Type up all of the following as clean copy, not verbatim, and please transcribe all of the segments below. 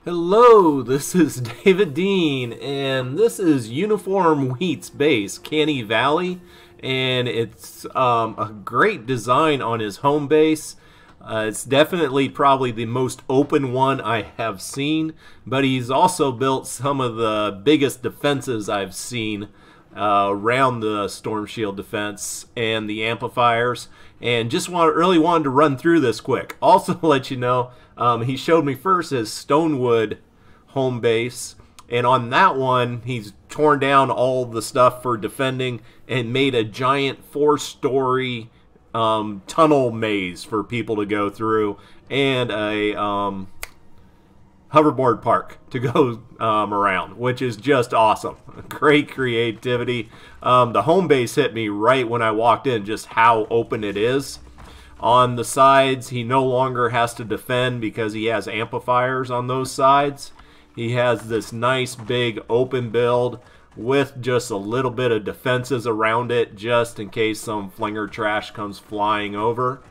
Hello, this is David Dean, and this is Uniform Wheat's base, Canny Valley, and it's a great design on his home base. It's definitely probably the most open one I have seen, but he's also built some of the biggest defenses I've seen around the Storm Shield defense and the amplifiers, and just really wanted to run through this quick. Also to let you know, he showed me first his Stonewood home base, and on that one he's torn down all the stuff for defending and made a giant 4-story tunnel maze for people to go through, and a hoverboard park to go around, which is just awesome. Great creativity. The home base hit me right when I walked in, just how open it is. On the sides, he no longer has to defend because he has amplifiers on those sides. He has this nice big open build with just a little bit of defenses around it just in case some flinger trash comes flying over.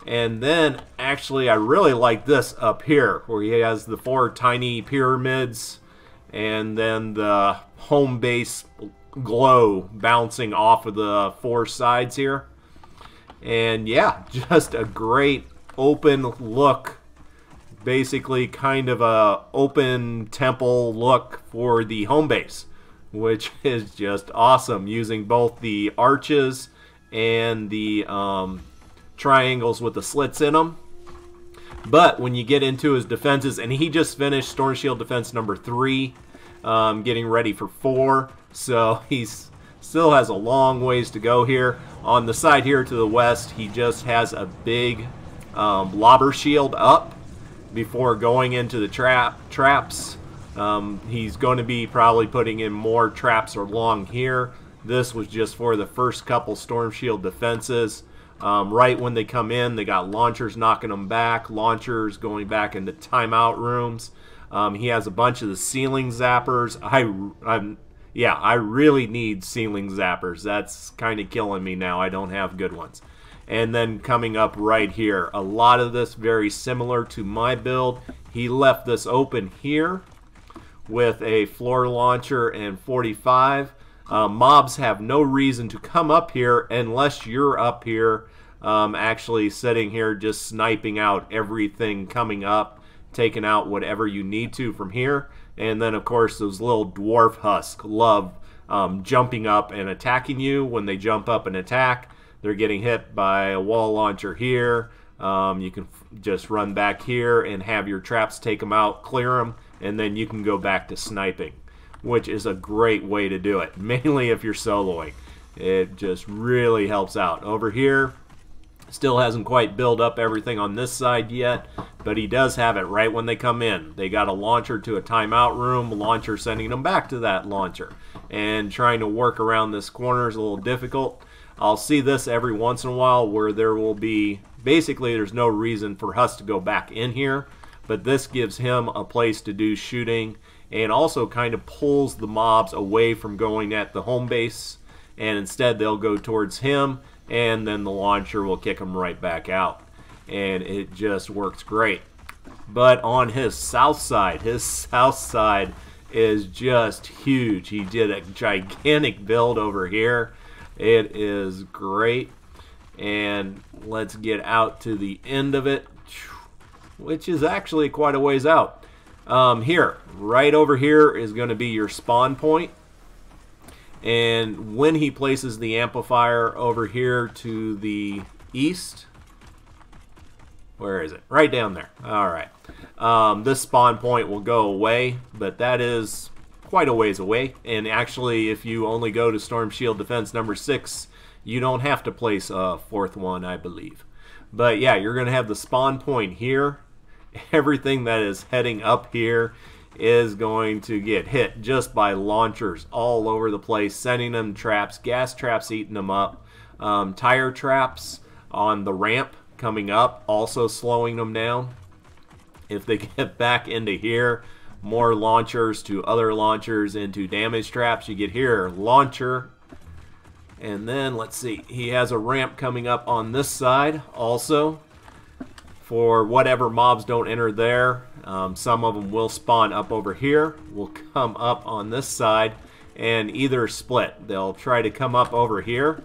And then actually I really like this up here where he has the 4 tiny pyramids and then the home base glow bouncing off of the 4 sides here. And yeah, just a great open look, basically kind of a open temple look for the home base, which is just awesome, using both the arches and the triangles with the slits in them. But when you get into his defenses, and he just finished Storm Shield defense number 3, getting ready for 4, so he's still has a long ways to go here. On the side here to the west, he just has a big lobber shield up before going into the traps. He's going to be probably putting in more traps along here. This was just for the first couple Storm Shield defenses. Right when they come in, they got launchers knocking them back, launchers going back into timeout rooms. He has a bunch of the ceiling zappers. I really need ceiling zappers. That's kind of killing me now. I don't have good ones. And then coming up right here, a lot of this very similar to my build. He left this open here with a floor launcher and 45. Mobs have no reason to come up here unless you're up here actually sitting here just sniping out everything coming up, taking out whatever you need to from here. And then of course those little dwarf husks love jumping up and attacking you. When they jump up and attack, they're getting hit by a wall launcher here. You can just run back here and have your traps take them out, clear them, and then you can go back to sniping, which is a great way to do it, mainly if you're soloing. It just really helps out. Over here, still hasn't quite built up everything on this side yet, but he does have it right when they come in. They got a launcher to a timeout room, launcher sending them back to that launcher. And trying to work around this corner is a little difficult. I'll see this every once in a while where there will be, basically there's no reason for Huss to go back in here, but this gives him a place to do shooting and also kind of pulls the mobs away from going at the home base, and instead they'll go towards him, and then the launcher will kick them right back out. And it just works great. But on his south side is just huge. He did a gigantic build over here. It is great. And let's get out to the end of it, which is actually quite a ways out. Here, right over here is going to be your spawn point. And when he places the amplifier over here to the east, where is it? Right down there. Alright. This spawn point will go away, but that is quite a ways away. And actually, if you only go to Storm Shield Defense number 6, you don't have to place a 4th one, I believe. But yeah, you're going to have the spawn point here. Everything that is heading up here is going to get hit just by launchers all over the place, sending them traps, gas traps eating them up, tire traps on the ramp coming up, also slowing them down. If they get back into here, more launchers to other launchers into damage traps. You get here, launcher, and then let's see, he has a ramp coming up on this side also for whatever mobs don't enter there. Some of them will spawn up over here, will come up on this side, and either split. They'll try to come up over here,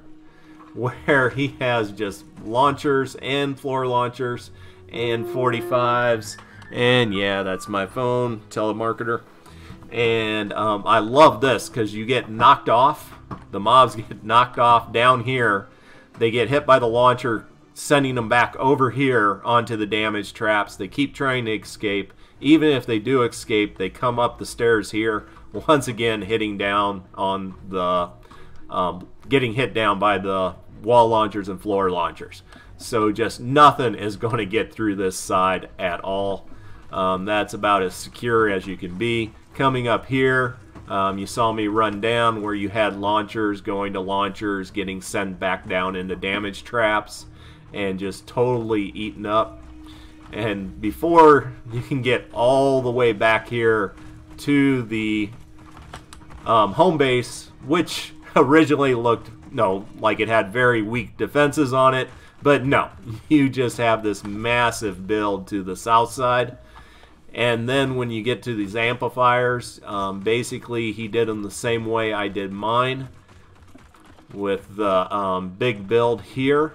where he has just launchers and floor launchers and 45s. And yeah, that's my phone, telemarketer. And I love this because you get knocked off. The mobs get knocked off down here. They get hit by the launcher, sending them back over here onto the damage traps. They keep trying to escape. Even if they do escape, they come up the stairs here, once again hitting down on the getting hit down by the wall launchers and floor launchers. So just nothing is going to get through this side at all. That's about as secure as you can be. Coming up here, you saw me run down where you had launchers going to launchers, getting sent back down into damage traps, and just totally eaten up. And before you can get all the way back here to the home base, which originally looked like it had very weak defenses on it, but no, you just have this massive build to the south side. And then when you get to these amplifiers, basically he did them the same way I did mine, with the big build here.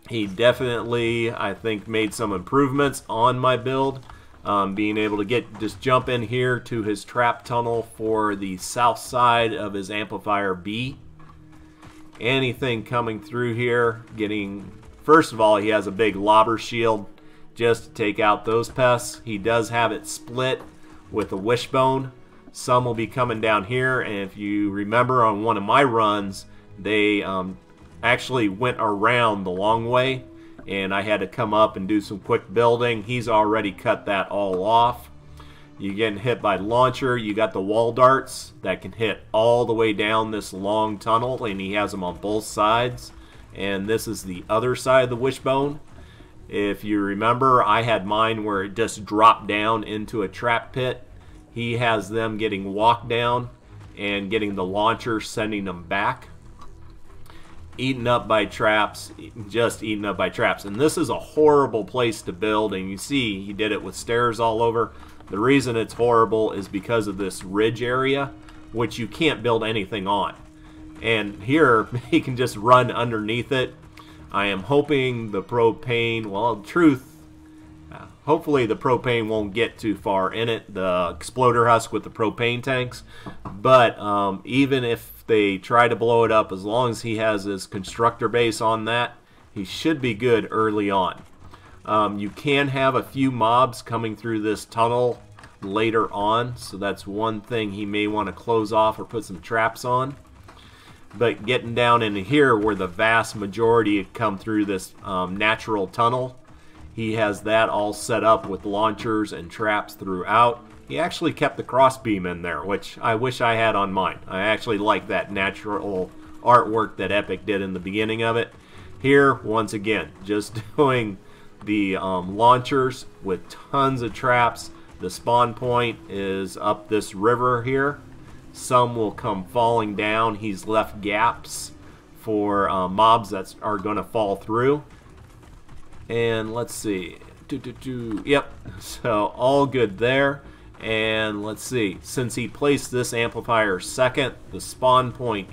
He definitely, I think, made some improvements on my build, being able to just jump in here to his trap tunnel for the south side of his amplifier B. Anything coming through here, first of all, he has a big lobber shield just to take out those pests. He does have it split with a wishbone. Some will be coming down here, and if you remember on one of my runs, they actually went around the long way, and I had to come up and do some quick building. He's already cut that all off. You're getting hit by launcher. You got the wall darts that can hit all the way down this long tunnel, and he has them on both sides. And this is the other side of the wishbone. If you remember, I had mine where it just dropped down into a trap pit. He has them getting walked down and getting the launcher sending them back. Eaten up by traps, just eaten up by traps. And this is a horrible place to build, and you see he did it with stairs all over. The reason it's horrible is because of this ridge area, which you can't build anything on. And here, he can just run underneath it. I am hoping the propane, well, hopefully the propane won't get too far in it, the exploder husk with the propane tanks. But even if they try to blow it up, as long as he has his constructor base on that, he should be good early on. You can have a few mobs coming through this tunnel later on, so that's one thing he may want to close off or put some traps on. But getting down into here where the vast majority come through this natural tunnel, he has that all set up with launchers and traps throughout. He actually kept the crossbeam in there, which I wish I had on mine. I actually like that natural artwork that Epic did in the beginning of it. Here, once again, just doing the launchers with tons of traps. The spawn point is up this river here. Some will come falling down. He's left gaps for mobs that are going to fall through. And let's see. Yep, so all good there. And let's see, since he placed this amplifier second, the spawn point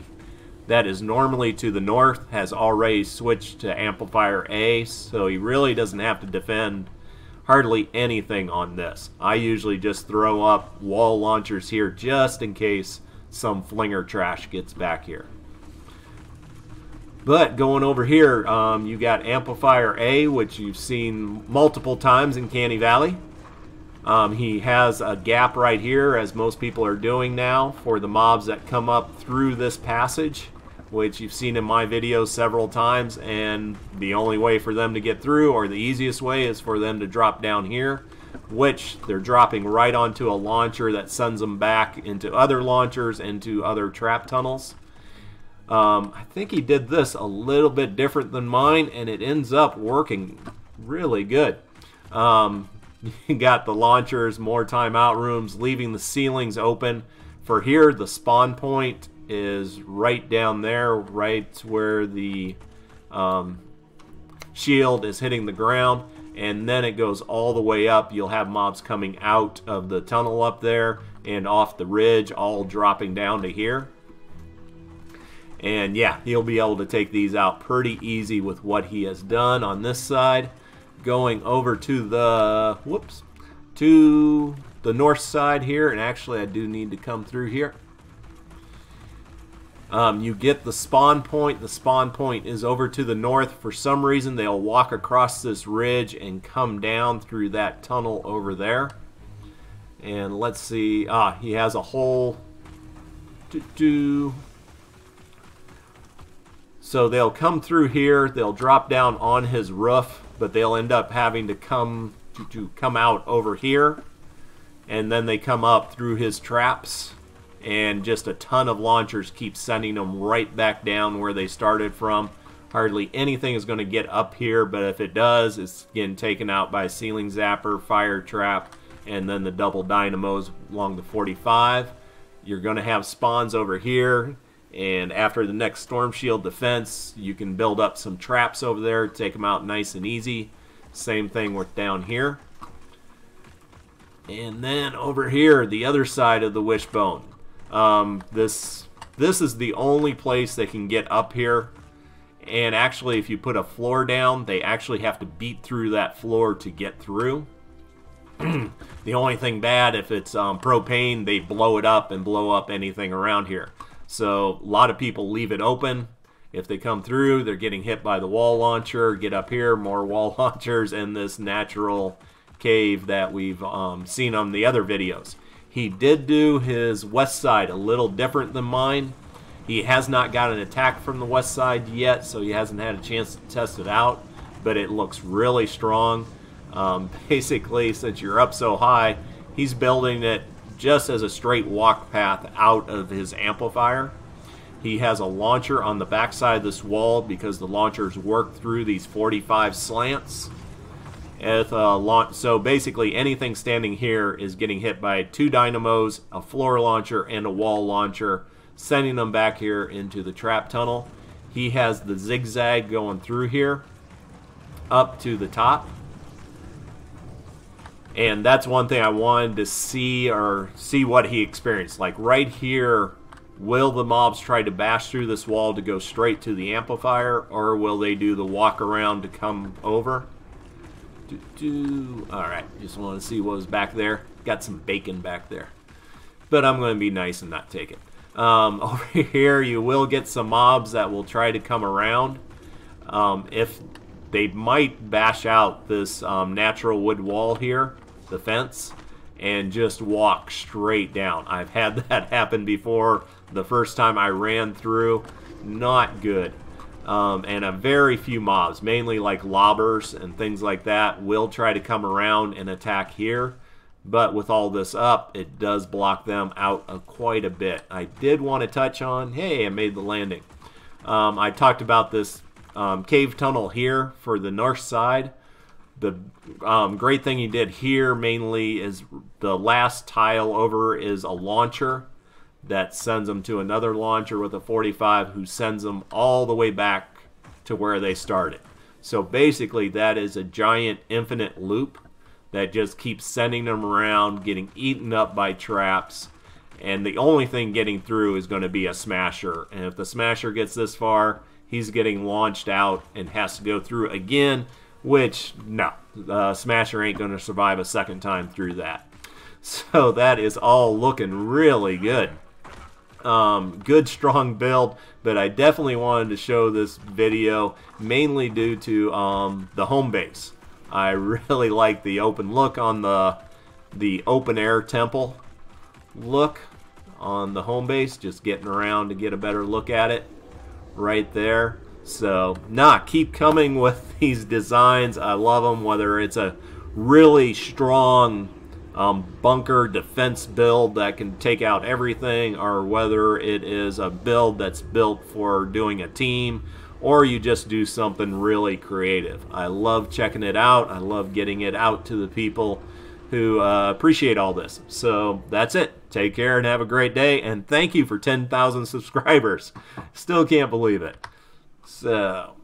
that is normally to the north has already switched to amplifier A, so he really doesn't have to defend hardly anything on this. I usually just throw up wall launchers here just in case some flinger trash gets back here. But going over here, you got amplifier A, which you've seen multiple times in Canny Valley. He has a gap right here, as most people are doing now, for the mobs that come up through this passage, which you've seen in my videos several times, and the only way for them to get through, or the easiest way, is for them to drop down here, which they're dropping right onto a launcher that sends them back into other launchers, into other trap tunnels. I think he did this a little bit different than mine, and it ends up working really good. You got the launchers, more timeout rooms, leaving the ceilings open. For here, the spawn point is right down there, right where the shield is hitting the ground. and then it goes all the way up. You'll have mobs coming out of the tunnel up there and off the ridge, all dropping down to here. And yeah, he'll be able to take these out pretty easy with what he has done on this side. Going over to the, to the north side here, and actually I do need to come through here. You get the spawn point. The spawn point is over to the north. For some reason, they'll walk across this ridge and come down through that tunnel over there. And let's see. He has a hole. So they'll come through here. They'll drop down on his roof, but they'll end up having to come out over here. And then they come up through his traps. And just a ton of launchers keep sending them right back down where they started from. Hardly anything is going to get up here, but if it does, it's getting taken out by a ceiling zapper, fire trap, and then the double dynamos along the 45. You're going to have spawns over here, and after the next storm shield defense, you can build up some traps over there, take them out nice and easy. Same thing with down here. And then over here, the other side of the wishbone. This is the only place they can get up here, and actually if you put a floor down, they actually have to beat through that floor to get through. The only thing bad, if it's propane, they blow it up and blow up anything around here. So a lot of people leave it open. If they come through, they're getting hit by the wall launcher. Get up here, more wall launchers, and this natural cave that we've seen on the other videos. He did do his west side a little different than mine. He has not got an attack from the west side yet, so he hasn't had a chance to test it out, but it looks really strong. Basically, since you're up so high, he's building it just as a straight walk path out of his amplifier. He has a launcher on the back side of this wall because the launchers work through these 45 slants. So basically anything standing here is getting hit by 2 dynamos, a floor launcher, and a wall launcher, sending them back here into the trap tunnel. He has the zigzag going through here up to the top. And that's one thing I wanted to see, or see what he experienced. Like right here, will the mobs try to bash through this wall to go straight to the amplifier, or will they do the walk around to come over? Alright, just want to see what was back there. Got some bacon back there. But I'm going to be nice and not take it. Over here, you will get some mobs that will try to come around. If they might bash out this natural wood wall here, the fence, and just walk straight down. I've had that happen before. The first time I ran through, not good. And a very few mobs, mainly like lobbers and things like that, will try to come around and attack here. But with all this up, it does block them out quite a bit. I did want to touch on, hey, I made the landing. I talked about this cave tunnel here for the north side. The great thing he did here mainly is the last tile over is a launcher that sends them to another launcher with a 45 who sends them all the way back to where they started. So basically that is a giant infinite loop that just keeps sending them around, getting eaten up by traps, and the only thing getting through is going to be a smasher. And if the smasher gets this far, he's getting launched out and has to go through again, which, no, the smasher ain't going to survive a second time through that. So that is all looking really good. Good strong build, but I definitely wanted to show this video mainly due to the home base. I really like the open look on the open air temple look on the home base, just getting around to get a better look at it right there. So keep coming with these designs. I love them, whether it's a really strong bunker defense build that can take out everything, or whether it is a build that's built for doing a team, or you just do something really creative. I love checking it out. I love getting it out to the people who appreciate all this. So that's it. Take care and have a great day, and thank you for 10,000 subscribers. Still can't believe it. So